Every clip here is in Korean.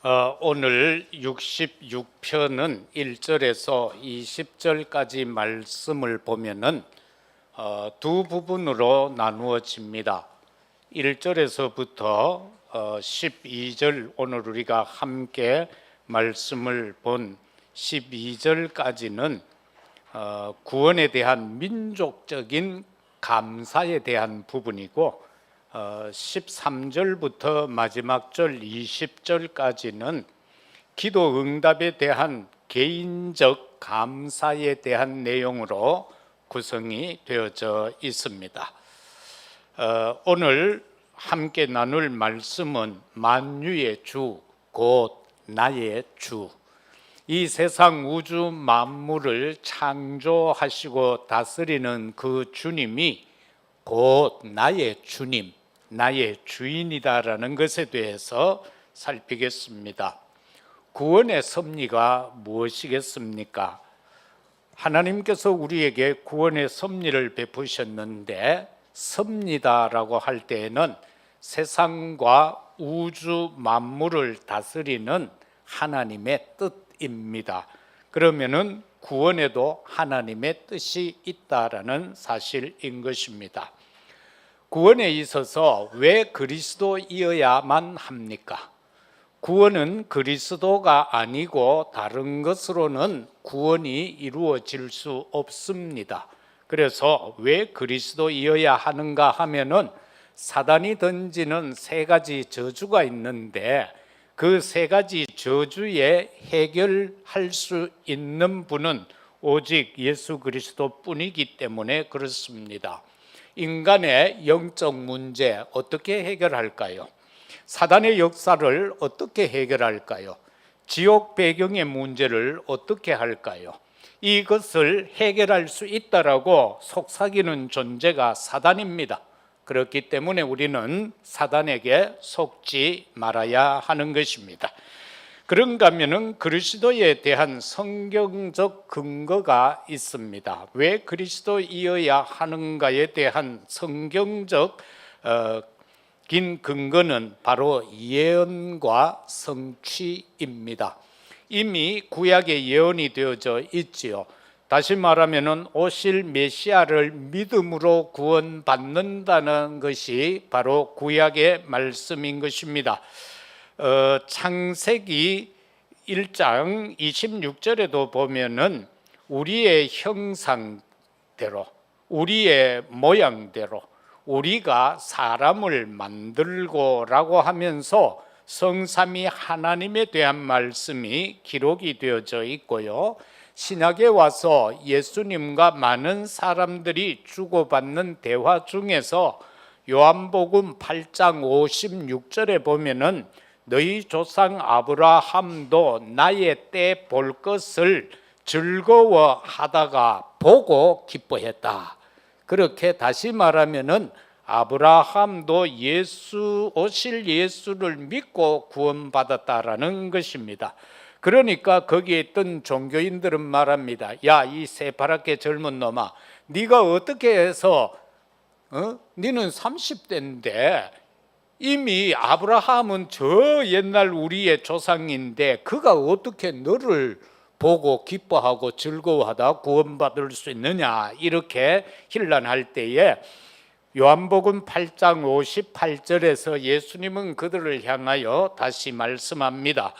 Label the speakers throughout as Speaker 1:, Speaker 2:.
Speaker 1: 오늘 66편은 1절에서 20절까지 말씀을 보면은 두 부분으로 나누어집니다. 1절에서부터 12절, 오늘 우리가 함께 말씀을 본 12절까지는 구원에 대한 민족적인 감사에 대한 부분이고 13절부터 마지막 절 20절까지는 기도 응답에 대한 개인적 감사에 대한 내용으로 구성이 되어져 있습니다. 오늘 함께 나눌 말씀은 만유의 주, 곧 나의 주, 이 세상 우주 만물을 창조하시고 다스리는 그 주님이 곧 나의 주님, 나의 주인이다라는 것에 대해서 살피겠습니다. 구원의 섭리가 무엇이겠습니까? 하나님께서 우리에게 구원의 섭리를 베푸셨는데, 섭리다라고 할 때에는 세상과 우주 만물을 다스리는 하나님의 뜻입니다. 그러면은 구원에도 하나님의 뜻이 있다라는 사실인 것입니다. 구원에 있어서 왜 그리스도이어야만 합니까? 구원은 그리스도가 아니고 다른 것으로는 구원이 이루어질 수 없습니다. 그래서 왜 그리스도이어야 하는가 하면은 사단이 던지는 세 가지 저주가 있는데 그 세 가지 저주에 해결할 수 있는 분은 오직 예수 그리스도뿐이기 때문에 그렇습니다. 인간의 영적 문제 어떻게 해결할까요? 사단의 역사를 어떻게 해결할까요? 지옥 배경의 문제를 어떻게 할까요? 이것을 해결할 수 있다라고 속삭이는 존재가 사단입니다. 그렇기 때문에 우리는 사단에게 속지 말아야 하는 것입니다. 그런가 하면은 그리스도에 대한 성경적 근거가 있습니다. 왜 그리스도이어야 하는가에 대한 성경적 긴 근거는 바로 예언과 성취입니다. 이미 구약에 예언이 되어져 있지요. 다시 말하면은 오실 메시아를 믿음으로 구원받는다는 것이 바로 구약의 말씀인 것입니다. 창세기 1장 26절에도 보면은 우리의 형상대로, 우리의 모양대로 우리가 사람을 만들고라고 하면서 성삼위 하나님에 대한 말씀이 기록이 되어져 있고요. 신약에 와서 예수님과 많은 사람들이 주고받는 대화 중에서 요한복음 8장 56절에 보면은 너희 조상 아브라함도 나의 때 볼 것을 즐거워하다가 보고 기뻐했다. 그렇게 다시 말하면은 아브라함도 오실 예수를 믿고 구원받았다라는 것입니다. 그러니까 거기에 있던 종교인들은 말합니다. 야, 이 새파랗게 젊은 놈아, 네가 어떻게 해서 너는 30대인데 이미 아브라함은 저 옛날 우리의 조상인데 그가 어떻게 너를 보고 기뻐하고 즐거워하다 구원받을 수 있느냐, 이렇게 힐난할 때에 요한복음 8장 58절에서 예수님은 그들을 향하여 다시 말씀합니다.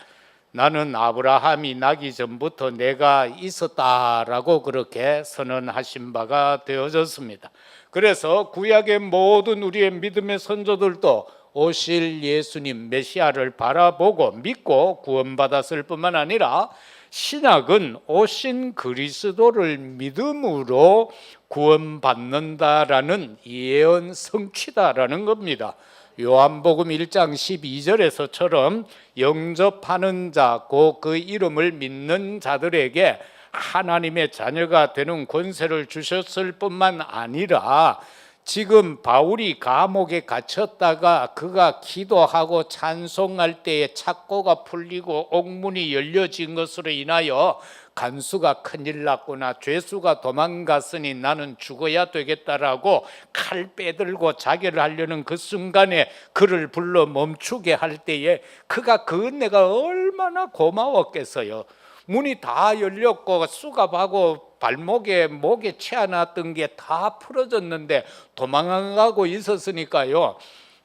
Speaker 1: 나는 아브라함이 나기 전부터 내가 있었다라고 그렇게 선언하신 바가 되어졌습니다. 그래서 구약의 모든 우리의 믿음의 선조들도 오실 예수님 메시아를 바라보고 믿고 구원받았을 뿐만 아니라 신약은 오신 그리스도를 믿음으로 구원받는다라는 예언 성취다라는 겁니다. 요한복음 1장 12절에서처럼 영접하는 자, 곧 그 이름을 믿는 자들에게 하나님의 자녀가 되는 권세를 주셨을 뿐만 아니라 지금 바울이 감옥에 갇혔다가 그가 기도하고 찬송할 때에 착고가 풀리고 옥문이 열려진 것으로 인하여 간수가 큰일 났구나, 죄수가 도망갔으니 나는 죽어야 되겠다라고 칼 빼들고 자결을 하려는 그 순간에 그를 불러 멈추게 할 때에 그가 그 은혜가 얼마나 고마웠겠어요. 문이 다 열렸고 수갑하고 발목에 목에 채워놨던 게 다 풀어졌는데 도망가고 있었으니까요.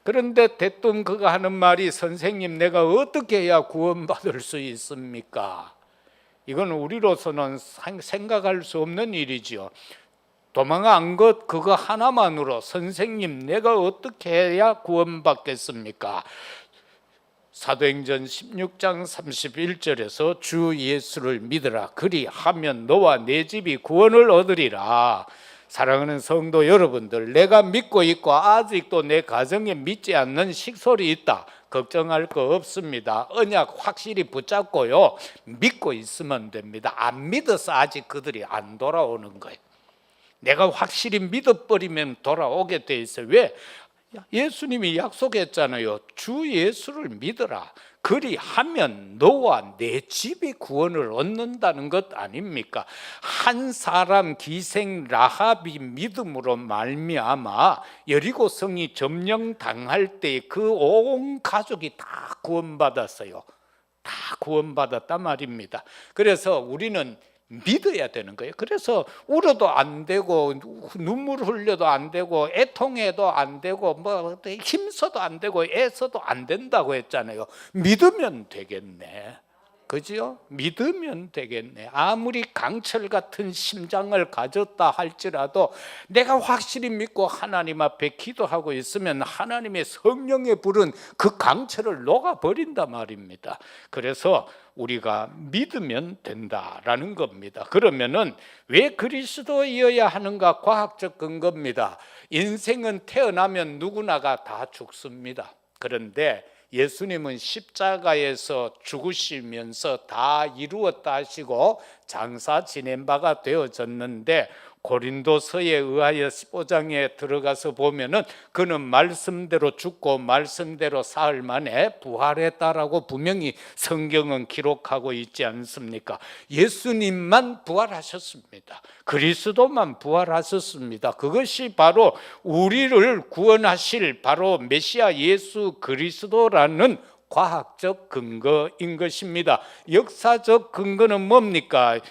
Speaker 1: 그런데 대뜸 그가 하는 말이, 선생님, 내가 어떻게 해야 구원받을 수 있습니까? 이건 우리로서는 생각할 수 없는 일이죠. 도망간 것 그거 하나만으로 선생님, 내가 어떻게 해야 구원받겠습니까? 사도행전 16장 31절에서 주 예수를 믿으라, 그리하면 너와 내 집이 구원을 얻으리라. 사랑하는 성도 여러분들, 내가 믿고 있고 아직도 내 가정에 믿지 않는 식솔이 있다. 걱정할 거 없습니다. 언약 확실히 붙잡고요, 믿고 있으면 됩니다. 안 믿어서 아직 그들이 안 돌아오는 거예요. 내가 확실히 믿어버리면 돌아오게 돼 있어요. 왜? 예수님이 약속했잖아요. 주 예수를 믿어라, 그리하면 너와 내 집이 구원을 얻는다는 것 아닙니까? 한 사람 기생 라합이 믿음으로 말미암아 여리고 성이 점령당할 때 그 온 가족이 다 구원받았어요. 다 구원받았단 말입니다. 그래서 우리는 믿어야 되는 거예요. 그래서 울어도 안 되고 눈물 흘려도 안 되고 애통해도 안 되고 뭐 힘써도 안 되고 애써도 안 된다고 했잖아요. 믿으면 되겠네. 그죠? 믿으면 되겠네. 아무리 강철 같은 심장을 가졌다 할지라도 내가 확실히 믿고 하나님 앞에 기도하고 있으면 하나님의 성령의 불은 그 강철을 녹아버린단 말입니다. 그래서 우리가 믿으면 된다라는 겁니다. 그러면은 왜 그리스도이어야 하는가? 과학적 근거입니다. 인생은 태어나면 누구나가 다 죽습니다. 그런데 예수님은 십자가에서 죽으시면서 다 이루었다 하시고 장사 지낸 바가 되어졌는데, 고린도서에 의하여 15장에 들어가서 보면은 그는 말씀대로 죽고 말씀대로 사흘 만에 부활했다라고 분명히 성경은 기록하고 있지 않습니까? 예수님만 부활하셨습니다. 그리스도만 부활하셨습니다. 그것이 바로 우리를 구원하실 바로 메시아 예수 그리스도라는 과학적 근거인 것입니다. 역사적 근거는 뭡니까?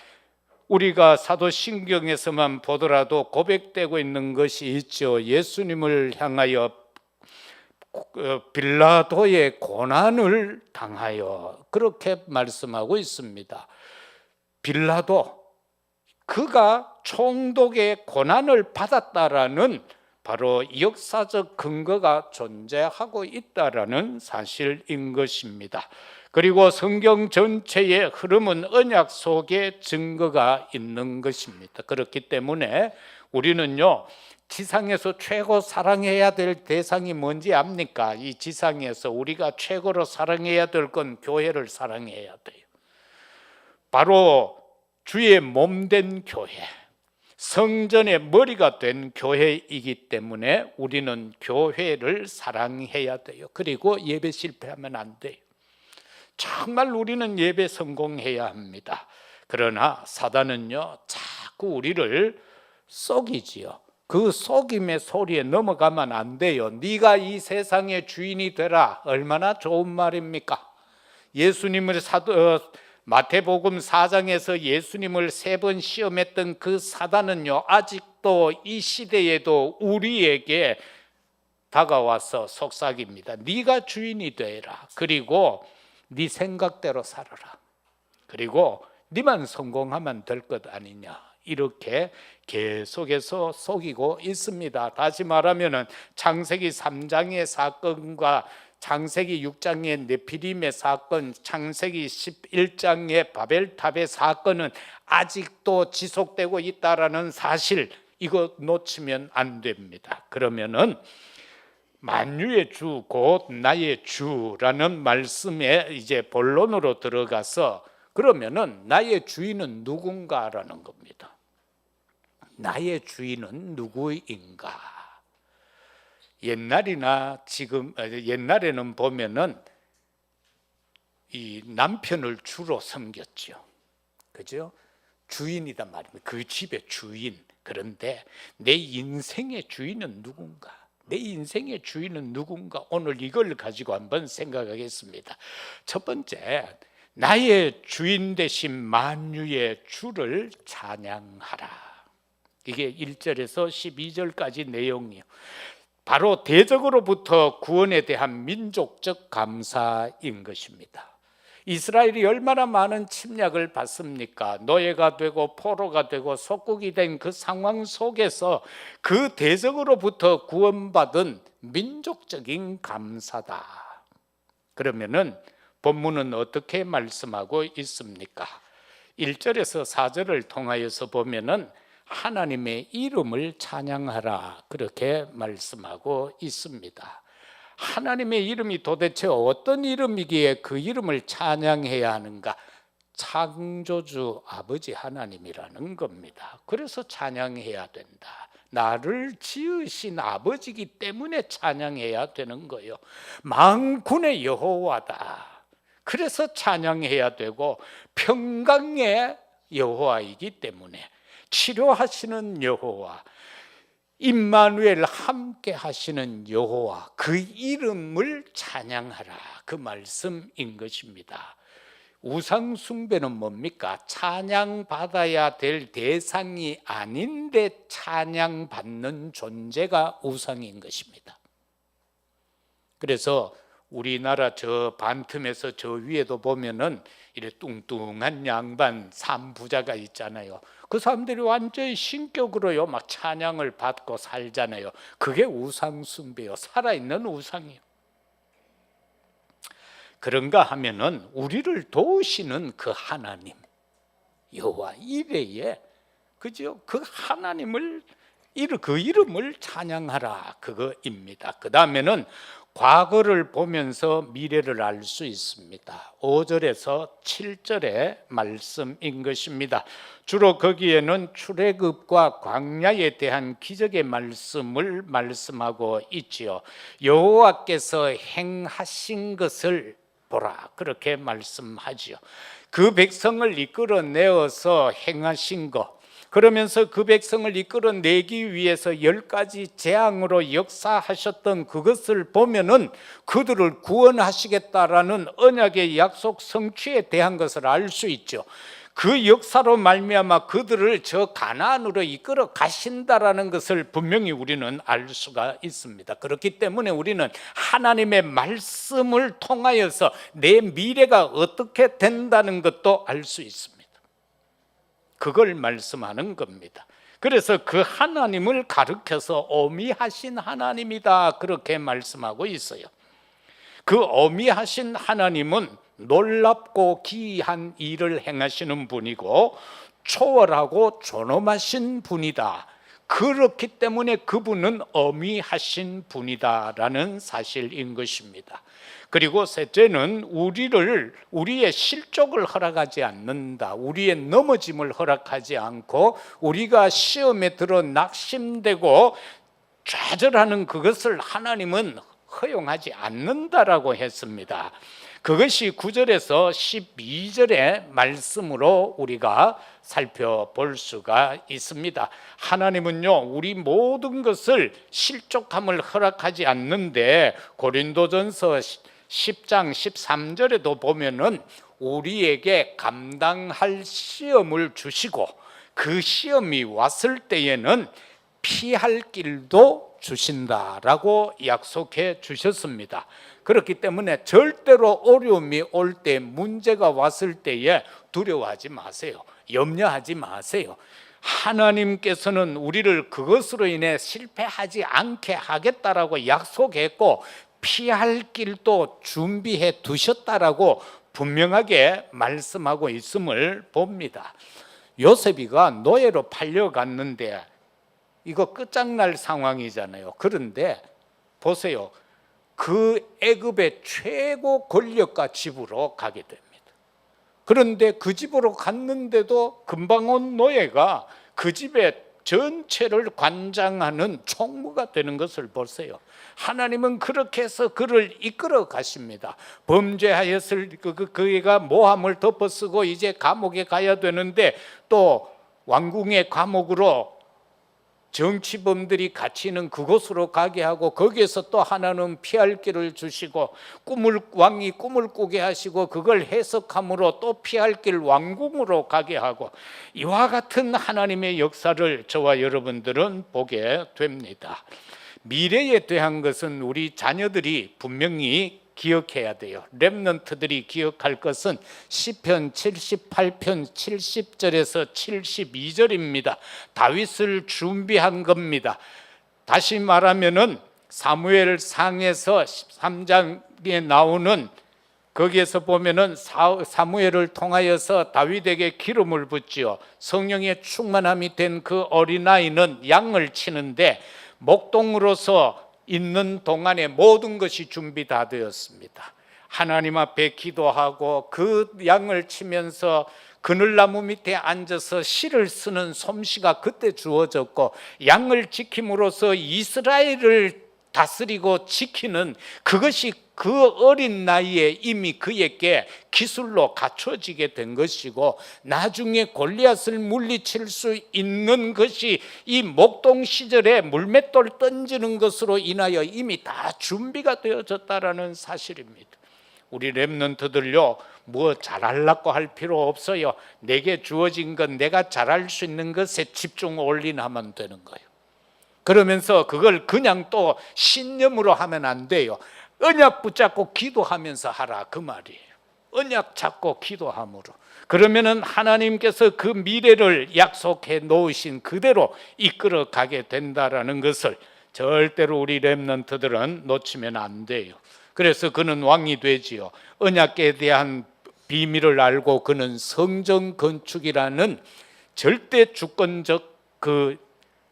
Speaker 1: 우리가 사도신경에서만 보더라도 고백되고 있는 것이 있죠. 예수님을 향하여 빌라도의 고난을 당하여 그렇게 말씀하고 있습니다. 빌라도, 그가 총독의 고난을 받았다라는 바로 역사적 근거가 존재하고 있다라는 사실인 것입니다. 그리고 성경 전체의 흐름은 언약 속에 증거가 있는 것입니다. 그렇기 때문에 우리는요, 지상에서 최고 사랑해야 될 대상이 뭔지 압니까? 이 지상에서 우리가 최고로 사랑해야 될 건 교회를 사랑해야 돼요. 바로 주의 몸된 교회, 성전의 머리가 된 교회이기 때문에 우리는 교회를 사랑해야 돼요. 그리고 예배 실패하면 안 돼요. 정말 우리는 예배 성공해야 합니다. 그러나 사단은요, 자꾸 우리를 속이지요. 그 속임의 소리에 넘어가면 안 돼요. 네가 이 세상의 주인이 되라. 얼마나 좋은 말입니까? 예수님을 마태복음 4장에서 예수님을 3번 시험했던 그 사단은요, 아직도 이 시대에도 우리에게 다가와서 속삭입니다. 네가 주인이 되라. 그리고 네 생각대로 살아라. 그리고 네만 성공하면 될 것 아니냐. 이렇게 계속해서 속이고 있습니다. 다시 말하면 창세기 3장의 사건과 창세기 6장의 네피림의 사건, 창세기 11장의 바벨탑의 사건은 아직도 지속되고 있다라는 사실, 이거 놓치면 안 됩니다. 그러면은 만유의 주 곧 나의 주라는 말씀에 이제 본론으로 들어가서, 그러면은 나의 주인은 누군가라는 겁니다. 나의 주인은 누구인가? 옛날에는 보면은 이 남편을 주로 섬겼죠. 그죠? 주인이단 말입니다. 그 집의 주인. 그런데 내 인생의 주인은 누군가? 내 인생의 주인은 누군가? 오늘 이걸 가지고 한번 생각하겠습니다. 첫 번째, 나의 주인 되신 만유의 주를 찬양하라. 이게 1절에서 12절까지 내용이요. 바로 대적으로부터 구원에 대한 민족적 감사인 것입니다. 이스라엘이 얼마나 많은 침략을 받습니까? 노예가 되고 포로가 되고 속국이 된 그 상황 속에서 그 대적으로부터 구원받은 민족적인 감사다. 그러면은 본문은 어떻게 말씀하고 있습니까? 1절에서 4절을 통하여서 보면은 하나님의 이름을 찬양하라, 그렇게 말씀하고 있습니다. 하나님의 이름이 도대체 어떤 이름이기에 그 이름을 찬양해야 하는가? 창조주 아버지 하나님이라는 겁니다. 그래서 찬양해야 된다. 나를 지으신 아버지이기 때문에 찬양해야 되는 거예요. 만군의 여호와다. 그래서 찬양해야 되고, 평강의 여호와이기 때문에, 치료하시는 여호와, 임마누엘 함께 하시는 여호와, 그 이름을 찬양하라, 그 말씀인 것입니다. 우상 숭배는 뭡니까? 찬양받아야 될 대상이 아닌데 찬양받는 존재가 우상인 것입니다. 그래서 우리나라 저 반틈에서 저 위에도 보면은 이래 뚱뚱한 양반 삼부자가 있잖아요. 그 사람들이 완전히 신격으로요 막 찬양을 받고 살잖아요. 그게 우상 숭배요, 살아있는 우상이요. 그런가 하면은 우리를 도우시는 그 하나님 여호와 이레에, 그죠? 그 하나님을, 그 이름을 찬양하라, 그거입니다. 그 다음에는 과거를 보면서 미래를 알 수 있습니다. 5절에서 7절의 말씀인 것입니다. 주로 거기에는 출애굽과 광야에 대한 기적의 말씀을 말씀하고 있지요. 여호와께서 행하신 것을 보라, 그렇게 말씀하지요. 그 백성을 이끌어내어서 행하신 것, 그러면서 그 백성을 이끌어내기 위해서 10가지 재앙으로 역사하셨던 그것을 보면은 그들을 구원하시겠다라는 언약의 약속 성취에 대한 것을 알 수 있죠. 그 역사로 말미암아 그들을 저 가나안으로 이끌어 가신다라는 것을 분명히 우리는 알 수가 있습니다. 그렇기 때문에 우리는 하나님의 말씀을 통하여서 내 미래가 어떻게 된다는 것도 알 수 있습니다. 그걸 말씀하는 겁니다. 그래서 그 하나님을 가르쳐서 어미하신 하나님이다, 그렇게 말씀하고 있어요. 그 어미하신 하나님은 놀랍고 기이한 일을 행하시는 분이고 초월하고 존엄하신 분이다. 그렇기 때문에 그분은 어미하신 분이다라는 사실인 것입니다. 그리고 셋째는 우리의 실족을 허락하지 않는다. 우리의 넘어짐을 허락하지 않고 우리가 시험에 들어 낙심되고 좌절하는 그것을 하나님은 허용하지 않는다라고 했습니다. 그것이 9절에서 12절의 말씀으로 우리가 살펴볼 수가 있습니다. 하나님은요 우리 모든 것을 실족함을 허락하지 않는데, 고린도전서 10장 13절에도 보면은 우리에게 감당할 시험을 주시고 그 시험이 왔을 때에는 피할 길도 주신다라고 약속해 주셨습니다. 그렇기 때문에 절대로 어려움이 올 때, 문제가 왔을 때에 두려워하지 마세요. 염려하지 마세요. 하나님께서는 우리를 그것으로 인해 실패하지 않게 하겠다라고 약속했고 피할 길도 준비해 두셨다라고 분명하게 말씀하고 있음을 봅니다. 요셉이가 노예로 팔려갔는데 이거 끝장날 상황이잖아요. 그런데 보세요. 그 애굽의 최고 권력가 집으로 가게 됩니다. 그런데 그 집으로 갔는데도 금방 온 노예가 그 집에 전체를 관장하는 총무가 되는 것을 보세요. 하나님은 그렇게 해서 그를 이끌어 가십니다. 범죄하였을 그가 모함을 덮어쓰고 이제 감옥에 가야 되는데 또 왕궁의 감옥으로 정치범들이 갇히는 그곳으로 가게 하고 거기에서 또 하나는 피할 길을 주시고 왕이 꿈을 꾸게 하시고 그걸 해석함으로 또 피할 길 왕궁으로 가게 하고 이와 같은 하나님의 역사를 저와 여러분들은 보게 됩니다. 미래에 대한 것은 우리 자녀들이 분명히 기억해야 돼요. 렘넌트들이 기억할 것은 시편 78편 70절에서 72절입니다. 다윗을 준비한 겁니다. 다시 말하면은 사무엘상에서 13장에 나오는 거기에서 보면은 사무엘을 통하여서 다윗에게 기름을 붓지요. 성령의 충만함이 된 그 어린아이는 양을 치는데 목동으로서 있는 동안에 모든 것이 준비 다 되었습니다. 하나님 앞에 기도하고 그 양을 치면서 그늘나무 밑에 앉아서 시를 쓰는 솜씨가 그때 주어졌고 양을 지킴으로써 이스라엘을 다스리고 지키는 그것이 그 어린 나이에 이미 그에게 기술로 갖춰지게 된 것이고 나중에 골리앗을 물리칠 수 있는 것이 이 목동 시절에 물맷돌 던지는 것으로 인하여 이미 다 준비가 되어졌다라는 사실입니다. 우리 렘넌트들요, 뭐 잘하려고 할 필요 없어요. 내게 주어진 건 내가 잘할 수 있는 것에 집중 올인하면 되는 거예요. 그러면서 그걸 그냥 또 신념으로 하면 안 돼요. 언약 붙잡고 기도하면서 하라 그 말이에요. 언약 잡고 기도함으로. 그러면은 하나님께서 그 미래를 약속해 놓으신 그대로 이끌어 가게 된다라는 것을 절대로 우리 렘넌트들은 놓치면 안 돼요. 그래서 그는 왕이 되지요. 언약에 대한 비밀을 알고 그는 성전 건축이라는 절대 주권적 그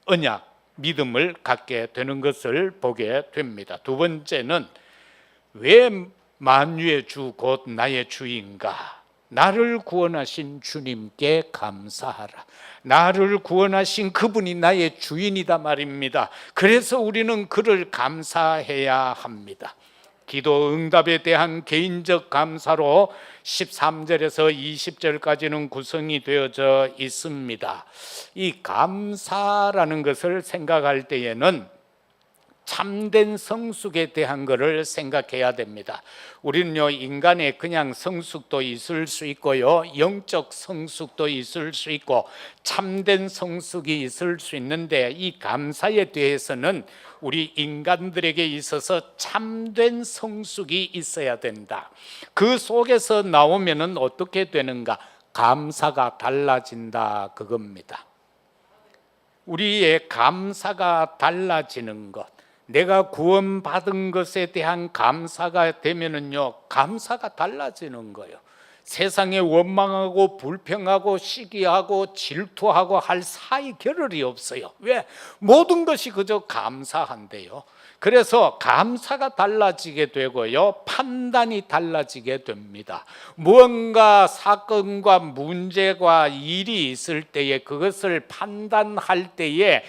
Speaker 1: 언약 믿음을 갖게 되는 것을 보게 됩니다. 두 번째는 왜 만유의 주 곧 나의 주인가? 나를 구원하신 주님께 감사하라. 나를 구원하신 그분이 나의 주인이다 말입니다. 그래서 우리는 그를 감사해야 합니다. 기도 응답에 대한 개인적 감사로 13절에서 20절까지는 구성이 되어져 있습니다. 이 감사라는 것을 생각할 때에는 참된 성숙에 대한 것을 생각해야 됩니다. 우리는요, 인간의 그냥 성숙도 있을 수 있고요, 영적 성숙도 있을 수 있고 참된 성숙이 있을 수 있는데 이 감사에 대해서는 우리 인간들에게 있어서 참된 성숙이 있어야 된다. 그 속에서 나오면은 어떻게 되는가? 감사가 달라진다 그겁니다. 우리의 감사가 달라지는 것, 내가 구원받은 것에 대한 감사가 되면은요, 감사가 달라지는 거예요. 세상에 원망하고 불평하고 시기하고 질투하고 할 사이 겨를이 없어요. 왜? 모든 것이 그저 감사한데요. 그래서 감사가 달라지게 되고요, 판단이 달라지게 됩니다. 무언가 사건과 문제가 일이 있을 때에 그것을 판단할 때에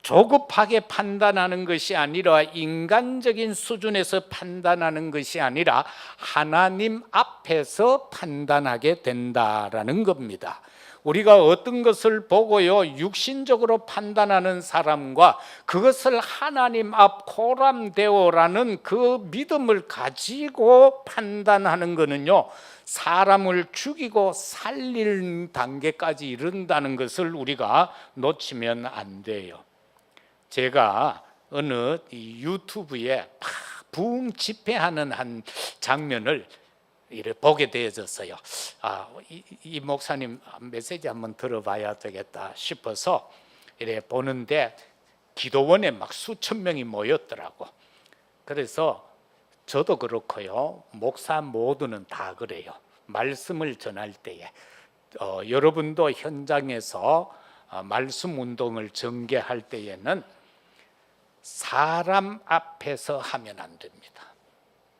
Speaker 1: 조급하게 판단하는 것이 아니라 인간적인 수준에서 판단하는 것이 아니라 하나님 앞에서 판단하게 된다라는 겁니다. 우리가 어떤 것을 보고요, 육신적으로 판단하는 사람과 그것을 하나님 앞 코람데오라는 그 믿음을 가지고 판단하는 것은요, 사람을 죽이고 살릴 단계까지 이른다는 것을 우리가 놓치면 안 돼요. 제가 어느 유튜브에 부흥 집회하는 한 장면을 이렇게 보게 되어졌어요. 이 목사님 메시지 한번 들어봐야 되겠다 싶어서 이렇게 보는데 기도원에 막 수천 명이 모였더라고. 그래서 저도 그렇고요, 목사 모두는 다 그래요. 말씀을 전할 때에 여러분도 현장에서 말씀 운동을 전개할 때에는 사람 앞에서 하면 안 됩니다.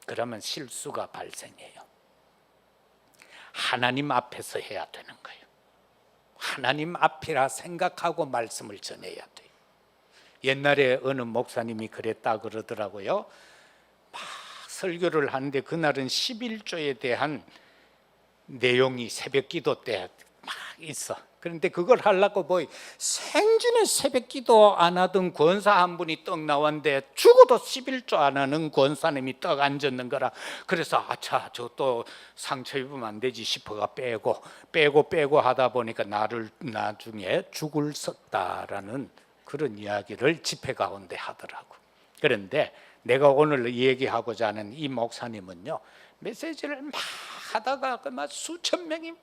Speaker 1: 그러면 실수가 발생해요. 하나님 앞에서 해야 되는 거예요. 하나님 앞이라 생각하고 말씀을 전해야 돼요. 옛날에 어느 목사님이 그랬다 그러더라고요. 막 설교를 하는데 그날은 11조에 대한 내용이 새벽 기도 때 막 있어. 그런데 그걸 하려고 뭐 생전에 새벽 기도 안 하던 권사 한 분이 떡 나왔는데 죽어도 11조 안 하는 권사님이 떡 앉았는 거라. 그래서 아차, 저 또 상처 입으면 안 되지 싶어가 빼고 하다 보니까 나를 나중에 죽을 썼다라는 그런 이야기를 집회 가운데 하더라고. 그런데 내가 오늘 얘기하고자 하는 이 목사님은요, 메시지를 막 하다가 막 수천 명이 막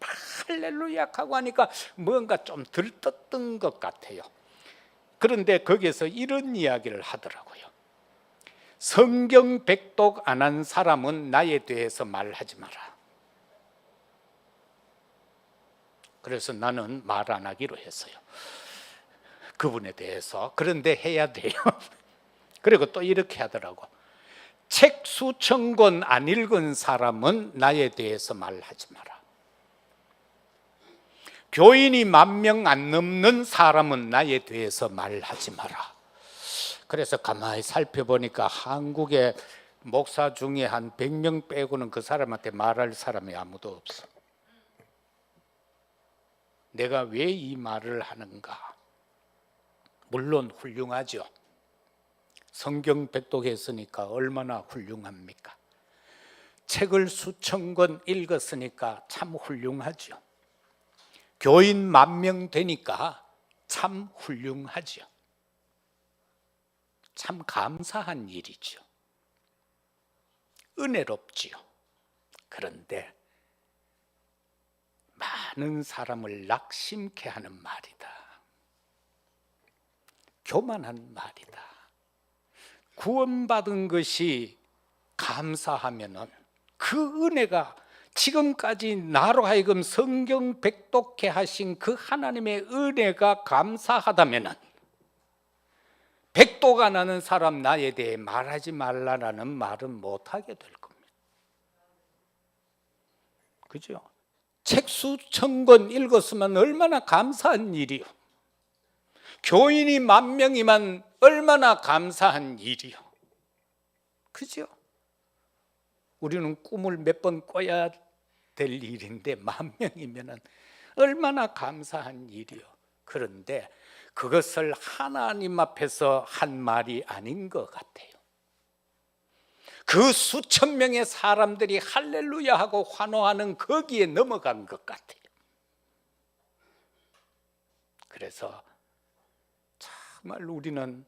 Speaker 1: 할렐루야 하고 하니까 뭔가 좀 들떴던 것 같아요. 그런데 거기에서 이런 이야기를 하더라고요. 성경 백독 안 한 사람은 나에 대해서 말하지 마라. 그래서 나는 말 안 하기로 했어요, 그분에 대해서. 그런데 해야 돼요. 그리고 또 이렇게 하더라고. 책 수천 권 안 읽은 사람은 나에 대해서 말하지 마라. 교인이 10,000명 안 넘는 사람은 나에 대해서 말하지 마라. 그래서 가만히 살펴보니까 한국의 목사 중에 한 100명 빼고는 그 사람한테 말할 사람이 아무도 없어. 내가 왜 이 말을 하는가? 물론 훌륭하죠. 성경 백독했으니까 얼마나 훌륭합니까? 책을 수천 권 읽었으니까 참 훌륭하죠. 교인 10,000명 되니까 참 훌륭하죠. 참 감사한 일이죠. 은혜롭지요. 그런데 많은 사람을 낙심케 하는 말이다. 교만한 말이다. 구원받은 것이 감사하면은 그 은혜가 지금까지 나로 하여금 성경 백독해 하신 그 하나님의 은혜가 감사하다면은 백독 안 하는 사람 나에 대해 말하지 말라라는 말은 못하게 될 겁니다. 그죠? 책 수천 권 읽었으면 얼마나 감사한 일이요. 교인이 10,000명이면 얼마나 감사한 일이요. 그죠? 우리는 꿈을 몇 번 꿔야 될 일인데 10,000명이면 얼마나 감사한 일이요. 그런데 그것을 하나님 앞에서 한 말이 아닌 것 같아요. 그 수천 명의 사람들이 할렐루야 하고 환호하는 거기에 넘어간 것 같아요. 그래서 정말 우리는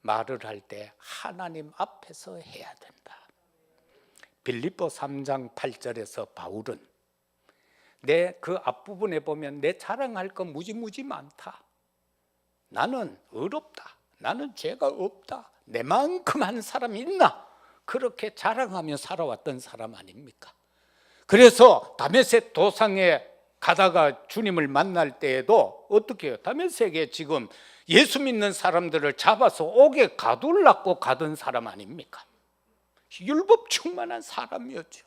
Speaker 1: 말을 할 때 하나님 앞에서 해야 된다. 빌립보 3장 8절에서 바울은 내 그 앞부분에 보면 내 자랑할 거 무지무지 많다. 나는 어렵다. 나는 죄가 없다. 내만큼 한 사람이 있나? 그렇게 자랑하며 살아왔던 사람 아닙니까? 그래서 다메섹 도상에 가다가 주님을 만날 때에도 어떻게 해요? 다메섹에 지금 예수 믿는 사람들을 잡아서 옥에 가둘라고 가던 사람 아닙니까? 율법 충만한 사람이었죠.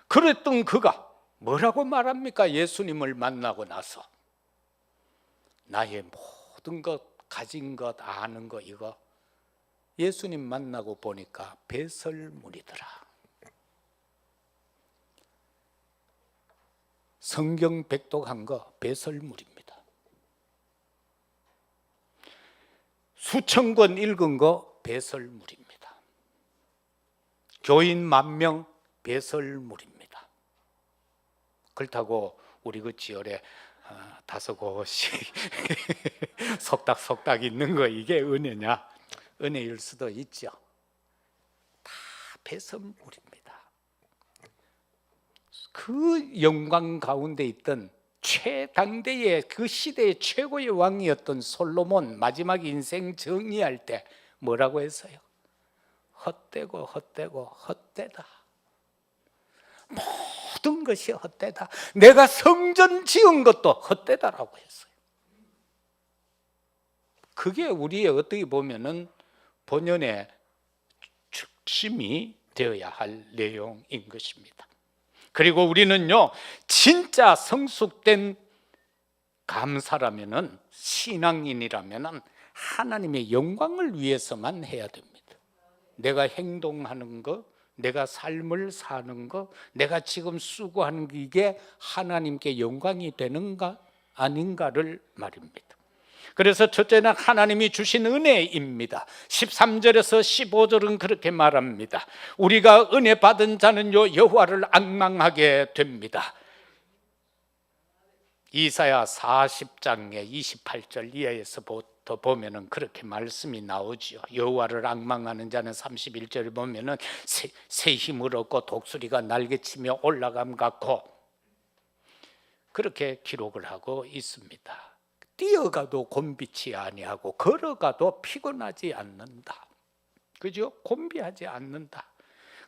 Speaker 1: 그랬던 그가 뭐라고 말합니까? 예수님을 만나고 나서 나의 모든 것, 가진 것, 아는 것, 이거 예수님 만나고 보니까 배설물이더라. 성경 백독한 거 배설물입니다. 수천 권 읽은 거 배설물입니다. 교인 10,000명 배설물입니다. 그렇다고 우리 그 지열에 5곳씩 속닥속닥 있는 거 이게 은혜냐? 은혜일 수도 있죠. 다 배설물입니다. 그 영광 가운데 있던 최당대의 그 시대의 최고의 왕이었던 솔로몬 마지막 인생 정리할 때 뭐라고 했어요? 헛되고 헛되고 헛되다. 모든 것이 헛되다. 내가 성전 지은 것도 헛되다라고 했어요. 그게 우리의 어떻게 보면은 본연의 중심이 되어야 할 내용인 것입니다. 그리고 우리는요, 진짜 성숙된 감사라면은, 신앙인이라면은 하나님의 영광을 위해서만 해야 됩니다. 내가 행동하는 것, 내가 삶을 사는 것, 내가 지금 수고하는 게 이게 하나님께 영광이 되는가 아닌가를 말입니다. 그래서 첫째는 하나님이 주신 은혜입니다. 13절에서 15절은 그렇게 말합니다. 우리가 은혜 받은 자는요 여호와를 앙망하게 됩니다. 이사야 40장의 28절 이하에서부터 보면은 그렇게 말씀이 나오죠. 여호와를 앙망하는 자는 31절에 보면은 새 힘을 얻고 독수리가 날개치며 올라감 같고, 그렇게 기록을 하고 있습니다. 뛰어가도 곤비치 아니하고 걸어가도 피곤하지 않는다. 그죠? 곤비하지 않는다.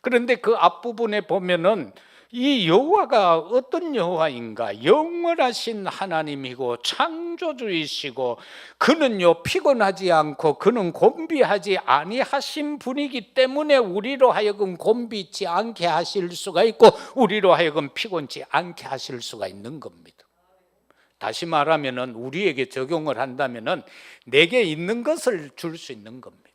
Speaker 1: 그런데 그 앞부분에 보면은 이 여호와가 어떤 여호와인가? 영원하신 하나님이고 창조주이시고, 그는요 피곤하지 않고 그는 곤비하지 아니하신 분이기 때문에 우리로 하여금 곤비치 않게 하실 수가 있고, 우리로 하여금 피곤치 않게 하실 수가 있는 겁니다. 다시 말하면은 우리에게 적용을 한다면은 내게 있는 것을 줄 수 있는 겁니다.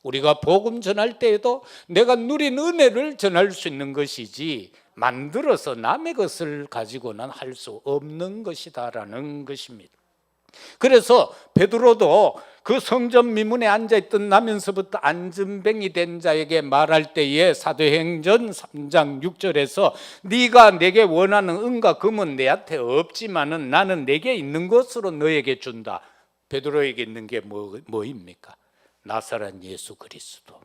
Speaker 1: 우리가 복음 전할 때에도 내가 누린 은혜를 전할 수 있는 것이지 만들어서 남의 것을 가지고는 할 수 없는 것이다라는 것입니다. 그래서 베드로도 그 성전 미문에 앉아있던 나면서부터 안진뱅이 된 자에게 말할 때에 사도행전 3장 6절에서 네가 내게 원하는 은과 금은 내한테 없지만은 나는 내게 있는 것으로 너에게 준다. 베드로에게 있는 게 뭐입니까? 나사렛 예수 그리스도.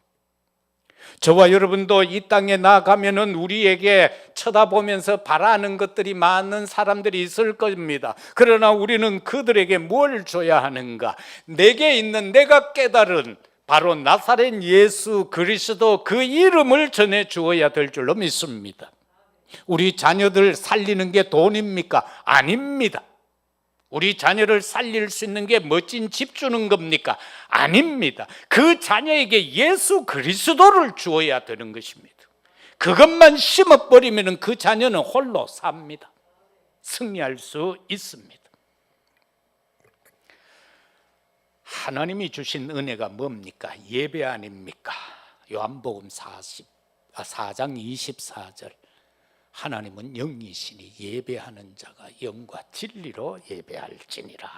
Speaker 1: 저와 여러분도 이 땅에 나가면은 우리에게 쳐다보면서 바라는 것들이 많은 사람들이 있을 겁니다. 그러나 우리는 그들에게 뭘 줘야 하는가? 내게 있는 내가 깨달은 바로 나사렛 예수 그리스도, 그 이름을 전해 주어야 될 줄로 믿습니다. 우리 자녀들 살리는 게 돈입니까? 아닙니다. 우리 자녀를 살릴 수 있는 게 멋진 집 주는 겁니까? 아닙니다. 그 자녀에게 예수 그리스도를 주어야 되는 것입니다. 그것만 심어버리면 그 자녀는 홀로 삽니다. 승리할 수 있습니다. 하나님이 주신 은혜가 뭡니까? 예배 아닙니까? 요한복음 4장 24절. 하나님은 영이시니 예배하는 자가 영과 진리로 예배할지니라.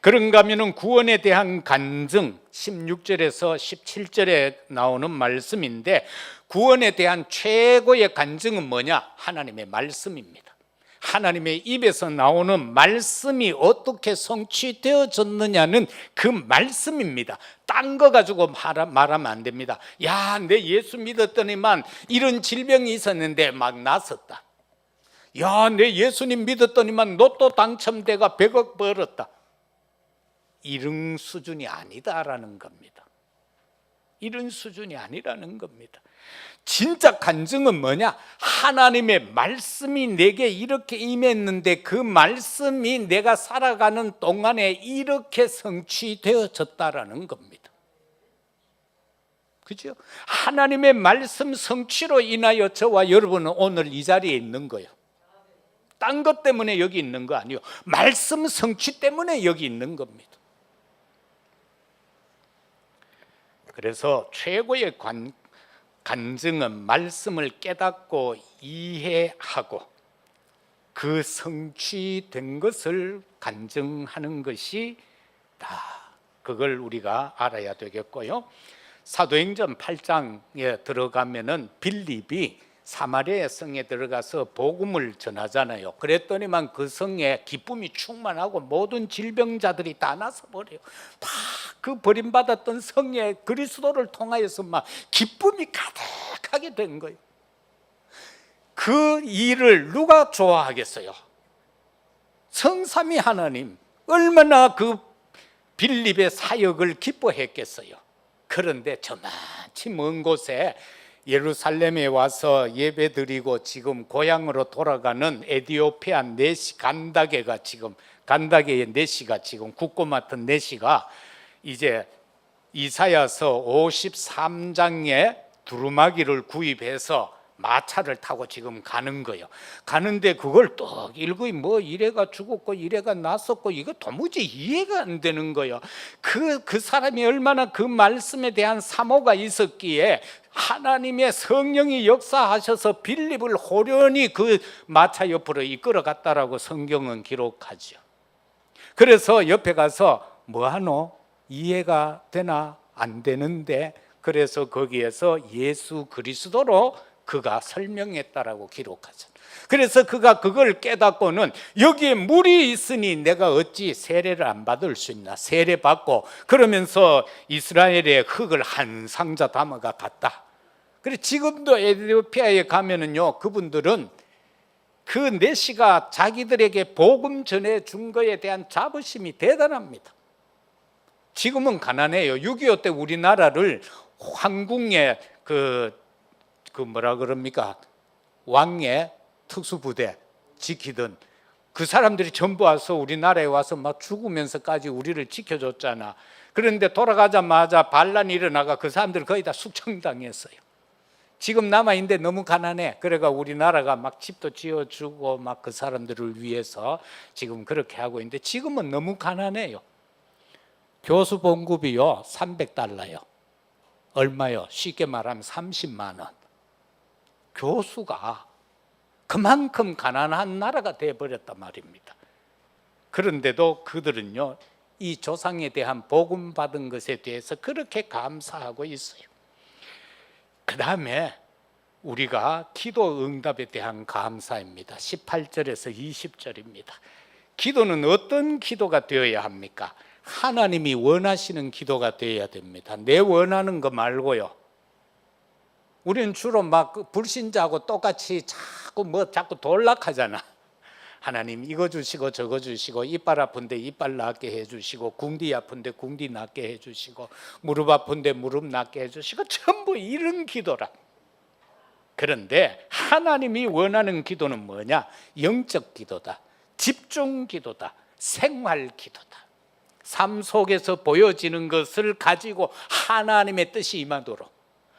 Speaker 1: 그런가 하면 구원에 대한 간증 16절에서 17절에 나오는 말씀인데, 구원에 대한 최고의 간증은 뭐냐? 하나님의 말씀입니다. 하나님의 입에서 나오는 말씀이 어떻게 성취되어졌느냐는 그 말씀입니다. 딴 거 가지고 말하면 안 됩니다. 야, 내 예수 믿었더니만 이런 질병이 있었는데 막 낫았다. 야, 내 예수님 믿었더니만 로또 당첨돼가 100억 벌었다. 이런 수준이 아니다라는 겁니다. 이런 수준이 아니라는 겁니다. 진짜 간증은 뭐냐? 하나님의 말씀이 내게 이렇게 임했는데 그 말씀이 내가 살아가는 동안에 이렇게 성취되어졌다라는 겁니다. 그죠? 하나님의 말씀 성취로 인하여 저와 여러분은 오늘 이 자리에 있는 거예요. 딴 것 때문에 여기 있는 거 아니에요. 말씀 성취 때문에 여기 있는 겁니다. 그래서 최고의 간증은 말씀을 깨닫고 이해하고 그 성취된 것을 간증하는 것이 다, 그걸 우리가 알아야 되겠고요. 사도행전 8장에 들어가면은 빌립이 사마리아 성에 들어가서 복음을 전하잖아요. 그랬더니만 그 성에 기쁨이 충만하고 모든 질병자들이 다 나서 버려요. 다 그 버림받았던 성에 그리스도를 통하여서 막 기쁨이 가득하게 된 거예요. 그 일을 누가 좋아하겠어요? 성삼위 하나님 얼마나 그 빌립의 사역을 기뻐했겠어요. 그런데 저만치 먼 곳에 예루살렘에 와서 예배드리고 지금 고향으로 돌아가는 에디오피아 네시 간다게의 네시가 지금 국고 맡은 네시가 이제 이사야서 53장에 두루마기를 구입해서 마차를 타고 지금 가는 거예요. 가는데 그걸 또 일거이 뭐 이래가 죽었고 이래가 났었고 이거 도무지 이해가 안 되는 거예요. 그 사람이 얼마나 그 말씀에 대한 사모가 있었기에 하나님의 성령이 역사하셔서 빌립을 호련히 그 마차 옆으로 이끌어 갔다라고 성경은 기록하죠. 그래서 옆에 가서 뭐하노? 이해가 되나? 안 되는데, 그래서 거기에서 예수 그리스도로 그가 설명했다라고 기록하잖아요. 그래서 그가 그걸 깨닫고는 여기에 물이 있으니 내가 어찌 세례를 안 받을 수 있나, 세례 받고 그러면서 이스라엘의 흙을 한 상자 담아가 갔다. 그래서 지금도 에티오피아에 가면은요, 그분들은 그 내시가 자기들에게 복음 전해 준 거에 대한 자부심이 대단합니다. 지금은 가난해요. 6.25 때 우리나라를 황궁의 그 뭐라 그럽니까? 왕의 특수부대 지키던 그 사람들이 전부 와서 우리나라에 와서 막 죽으면서까지 우리를 지켜줬잖아. 그런데 돌아가자마자 반란이 일어나가 그 사람들 거의 다 숙청당했어요. 지금 남아있는데 너무 가난해. 그래가 우리나라가 막 집도 지어주고 막 그 사람들을 위해서 지금 그렇게 하고 있는데 지금은 너무 가난해요. 교수 봉급이요 300달러요. 얼마요? 쉽게 말하면 30만 원. 교수가 그만큼 가난한 나라가 되어버렸단 말입니다. 그런데도 그들은요, 이 조상에 대한 복음 받은 것에 대해서 그렇게 감사하고 있어요. 그 다음에 우리가 기도 응답에 대한 감사입니다. 18절에서 20절입니다. 기도는 어떤 기도가 되어야 합니까? 하나님이 원하시는 기도가 되어야 됩니다. 내 원하는 거 말고요. 우리는 주로 막 불신자하고 똑같이 자꾸 돌락하잖아. 하나님 이거 주시고 저거 주시고, 이빨 아픈데 이빨 낫게 해주시고, 궁디 아픈데 궁디 낫게 해주시고, 무릎 아픈데 무릎 낫게 해주시고, 전부 이런 기도라. 그런데 하나님이 원하는 기도는 뭐냐? 영적 기도다, 집중 기도다, 생활 기도다. 삶 속에서 보여지는 것을 가지고 하나님의 뜻이 임하도록,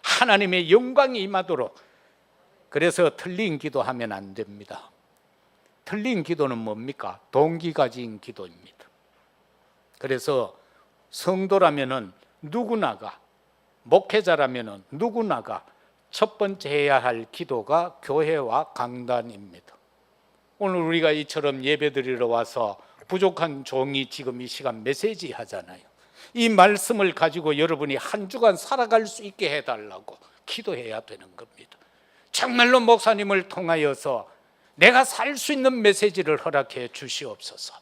Speaker 1: 하나님의 영광이 임하도록. 그래서 틀린 기도하면 안 됩니다. 틀린 기도는 뭡니까? 동기가진 기도입니다. 그래서 성도라면은 누구나가, 목회자라면은 누구나가 첫 번째 해야 할 기도가 교회와 강단입니다. 오늘 우리가 이처럼 예배드리러 와서 부족한 종이 지금 이 시간 메시지 하잖아요. 이 말씀을 가지고 여러분이 한 주간 살아갈 수 있게 해달라고 기도해야 되는 겁니다. 정말로 목사님을 통하여서 내가 살 수 있는 메시지를 허락해 주시옵소서.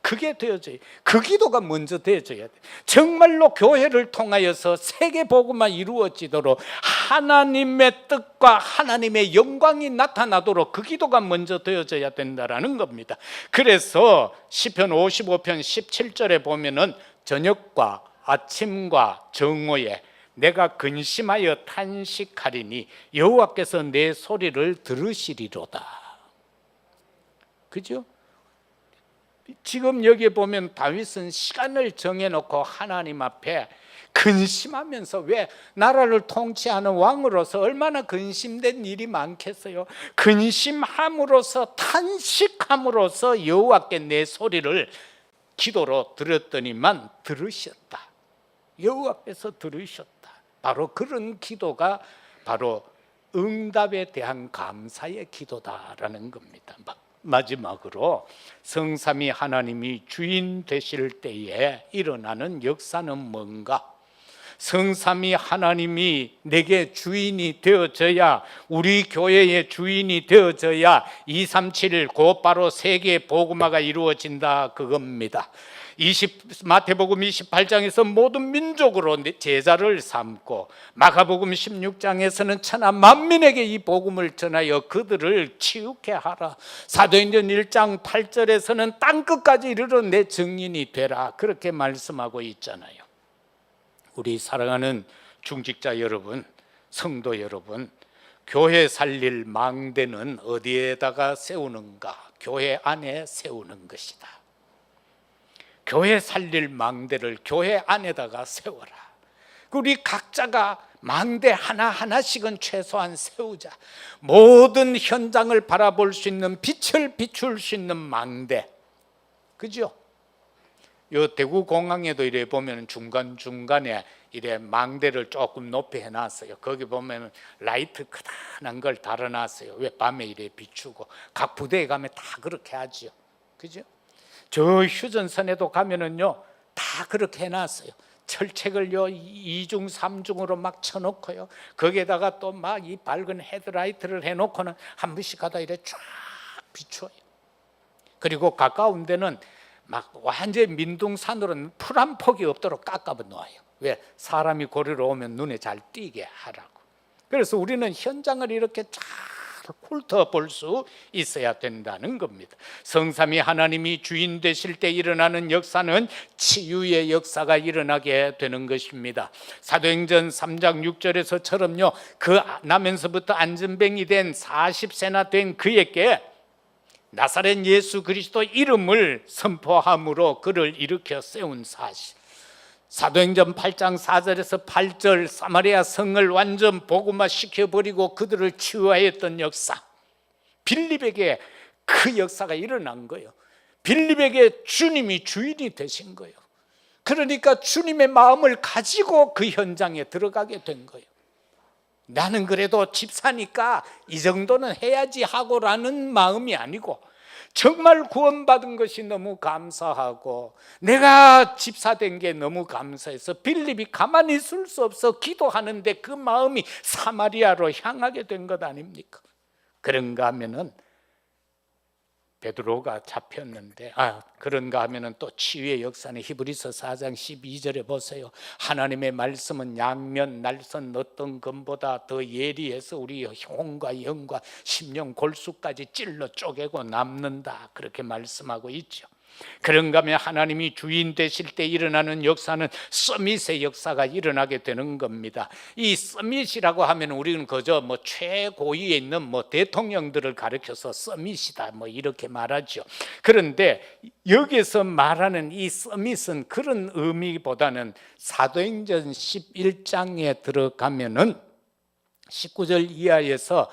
Speaker 1: 그게 되어져야, 그 기도가 먼저 되어져야 돼. 정말로 교회를 통하여서 세계 복음만 이루어지도록 하나님의 뜻과 하나님의 영광이 나타나도록 그 기도가 먼저 되어져야 된다라는 겁니다. 그래서 시편 55편 17절에 보면은 저녁과 아침과 정오에 내가 근심하여 탄식하리니 여호와께서 내 소리를 들으시리로다. 그죠? 지금 여기에 보면 다윗은 시간을 정해놓고 하나님 앞에 근심하면서, 왜? 나라를 통치하는 왕으로서 얼마나 근심된 일이 많겠어요. 근심함으로써, 탄식함으로써 여호와께 내 소리를 기도로 들었더니만 들으셨다. 여호와께서 들으셨다. 바로 그런 기도가 바로 응답에 대한 감사의 기도다라는 겁니다. 마지막으로 성삼위 하나님이 주인 되실 때에 일어나는 역사는 뭔가? 성삼위 하나님이 내게 주인이 되어져야, 우리 교회의 주인이 되어져야 237 곧바로 세계 복음화가 이루어진다, 그겁니다. 마태복음 28장에서 모든 민족으로 제자를 삼고, 마가복음 16장에서는 천하 만민에게 이 복음을 전하여 그들을 치유케 하라. 사도행전 1장 8절에서는 땅끝까지 이르러 내 증인이 되라, 그렇게 말씀하고 있잖아요. 우리 사랑하는 중직자 여러분, 성도 여러분, 교회 살릴 망대는 어디에다가 세우는가? 교회 안에 세우는 것이다. 교회 살릴 망대를 교회 안에다가 세워라. 우리 각자가 망대 하나하나씩은 최소한 세우자. 모든 현장을 바라볼 수 있는, 빛을 비출 수 있는 망대. 그죠? 요 대구공항에도 이래 보면 중간중간에 이래 망대를 조금 높이 해놨어요. 거기 보면 라이트 크다란 걸 달아놨어요. 왜? 밤에 이래 비추고. 각 부대에 가면 다 그렇게 하지요. 그죠? 저 휴전선에도 가면은요, 다 그렇게 해놨어요. 철책을요 2중 3중으로 막 쳐놓고요, 거기에다가 또 막 이 밝은 헤드라이트를 해놓고는 한 번씩 가다 이래 쫙 비춰요. 그리고 가까운 데는 막 완전히 민둥산으로는 풀 한 폭이 없도록 깎아 놓아요. 왜? 사람이 고리로 오면 눈에 잘 띄게 하라고. 그래서 우리는 현장을 이렇게 잘 훑어볼 수 있어야 된다는 겁니다. 성삼위 하나님이 주인 되실 때 일어나는 역사는 치유의 역사가 일어나게 되는 것입니다. 사도행전 3장 6절에서처럼요, 그 나면서부터 안전병이 된 40세나 된 그에게 나사렛 예수 그리스도 이름을 선포함으로 그를 일으켜 세운 사실. 사도행전 8장 4절에서 8절 사마리아 성을 완전 복음화 시켜버리고 그들을 치유하였던 역사. 빌립에게 그 역사가 일어난 거예요. 빌립에게 주님이 주인이 되신 거예요. 그러니까 주님의 마음을 가지고 그 현장에 들어가게 된 거예요. 나는 그래도 집사니까 이 정도는 해야지 하고라는 마음이 아니고, 정말 구원받은 것이 너무 감사하고 내가 집사된 게 너무 감사해서 빌립이 가만히 있을 수 없어 기도하는데 그 마음이 사마리아로 향하게 된 것 아닙니까? 그런가 하면은 베드로가 잡혔는데, 그런가 하면은 또 치유의 역사는 히브리서 4장 12절에 보세요. 하나님의 말씀은 양면 날선 어떤 검보다 더 예리해서 우리 혼과 영과 심령 골수까지 찔러 쪼개고 남는다, 그렇게 말씀하고 있죠. 그런가 하면 하나님이 주인 되실 때 일어나는 역사는 서밋의 역사가 일어나게 되는 겁니다. 이 서밋이라고 하면 우리는 그저 뭐 최고위에 있는 대통령들을 가리켜서 서밋이다 이렇게 말하죠. 그런데 여기서 말하는 이 서밋은 그런 의미보다는 사도행전 11장에 들어가면은 19절 이하에서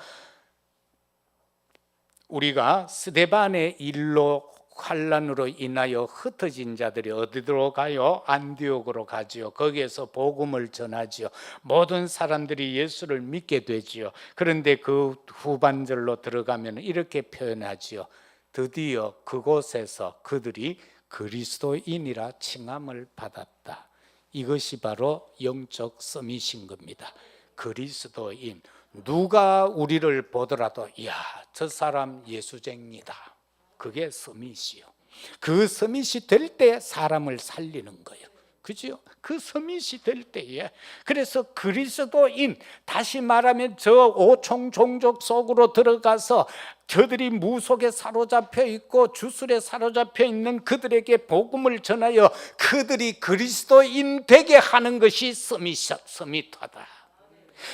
Speaker 1: 우리가 스데반의 일로 환난으로 인하여 흩어진 자들이 어디로 가요? 안디옥으로 가지요. 거기에서 복음을 전하지요. 모든 사람들이 예수를 믿게 되지요. 그런데 그 후반절로 들어가면 이렇게 표현하지요. 드디어 그곳에서 그들이 그리스도인이라 칭함을 받았다. 이것이 바로 영적 서밋인 겁니다. 그리스도인. 누가 우리를 보더라도 이야, 저 사람 예수쟁이다. 그게 서밋이요. 그 서밋이 될 때 사람을 살리는 거예요. 그죠? 그 서밋이 될 때에, 그래서 그리스도인, 다시 말하면 저 오총 종족 속으로 들어가서 저들이 무속에 사로잡혀 있고 주술에 사로잡혀 있는 그들에게 복음을 전하여 그들이 그리스도인 되게 하는 것이 서밋하다.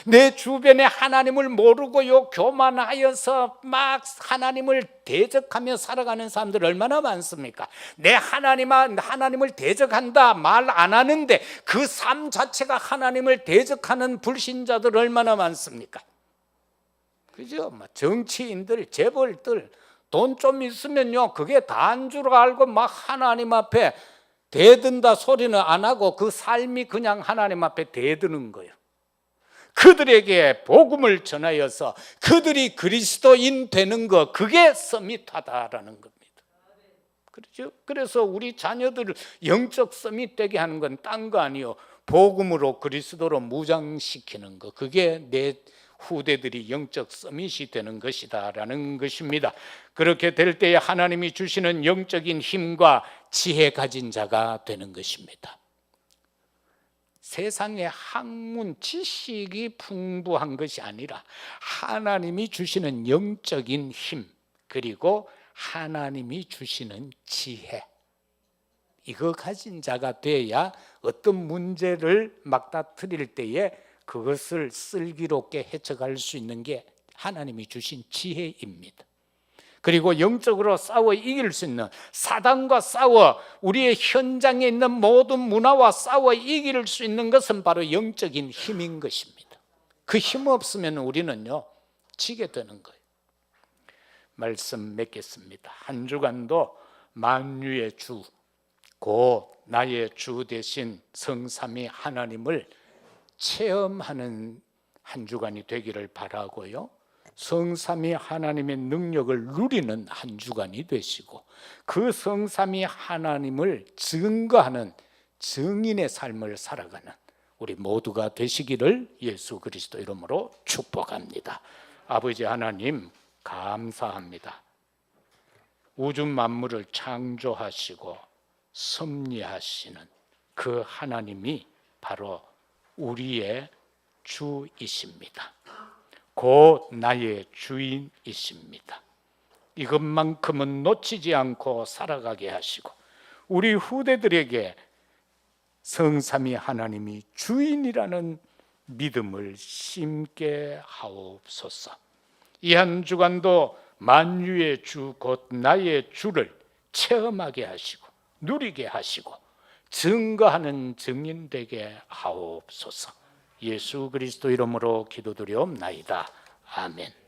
Speaker 1: 내 주변에 하나님을 모르고요 교만하여서 막 하나님을 대적하며 살아가는 사람들 얼마나 많습니까? 내 하나님을 대적한다 말 안 하는데 그 삶 자체가 하나님을 대적하는 불신자들 얼마나 많습니까? 그죠? 정치인들, 재벌들 돈 좀 있으면요 그게 다인 줄 알고 막 하나님 앞에 대든다 소리는 안 하고 그 삶이 그냥 하나님 앞에 대드는 거예요. 그들에게 복음을 전하여서 그들이 그리스도인 되는 것, 그게 서밋하다라는 겁니다. 그렇죠? 그래서 우리 자녀들을 영적 서밋 되게 하는 건 딴 거 아니요, 복음으로 그리스도로 무장시키는 것, 그게 내 후대들이 영적 서밋이 되는 것이다라는 것입니다. 그렇게 될 때에 하나님이 주시는 영적인 힘과 지혜 가진 자가 되는 것입니다. 세상의 학문, 지식이 풍부한 것이 아니라 하나님이 주시는 영적인 힘, 그리고 하나님이 주시는 지혜, 이거 가진 자가 돼야 어떤 문제를 막다트릴 때에 그것을 슬기롭게 해석할 수 있는 게 하나님이 주신 지혜입니다. 그리고 영적으로 싸워 이길 수 있는, 사단과 싸워 우리의 현장에 있는 모든 문화와 싸워 이길 수 있는 것은 바로 영적인 힘인 것입니다. 그 힘 없으면 우리는요 지게 되는 거예요. 말씀 맺겠습니다. 한 주간도 만유의 주, 곧 나의 주 대신 성삼위 하나님을 체험하는 한 주간이 되기를 바라고요, 성삼위 하나님의 능력을 누리는 한 주간이 되시고 그 성삼위 하나님을 증거하는 증인의 삶을 살아가는 우리 모두가 되시기를 예수 그리스도 이름으로 축복합니다. 아버지 하나님 감사합니다. 우주 만물을 창조하시고 섭리하시는 그 하나님이 바로 우리의 주이십니다. 곧 나의 주인이십니다. 이것만큼은 놓치지 않고 살아가게 하시고 우리 후대들에게 성삼위 하나님이 주인이라는 믿음을 심게 하옵소서. 이 한 주간도 만유의 주 곧 나의 주를 체험하게 하시고 누리게 하시고 증거하는 증인 되게 하옵소서. 예수 그리스도 이름으로 기도드리옵나이다. 아멘.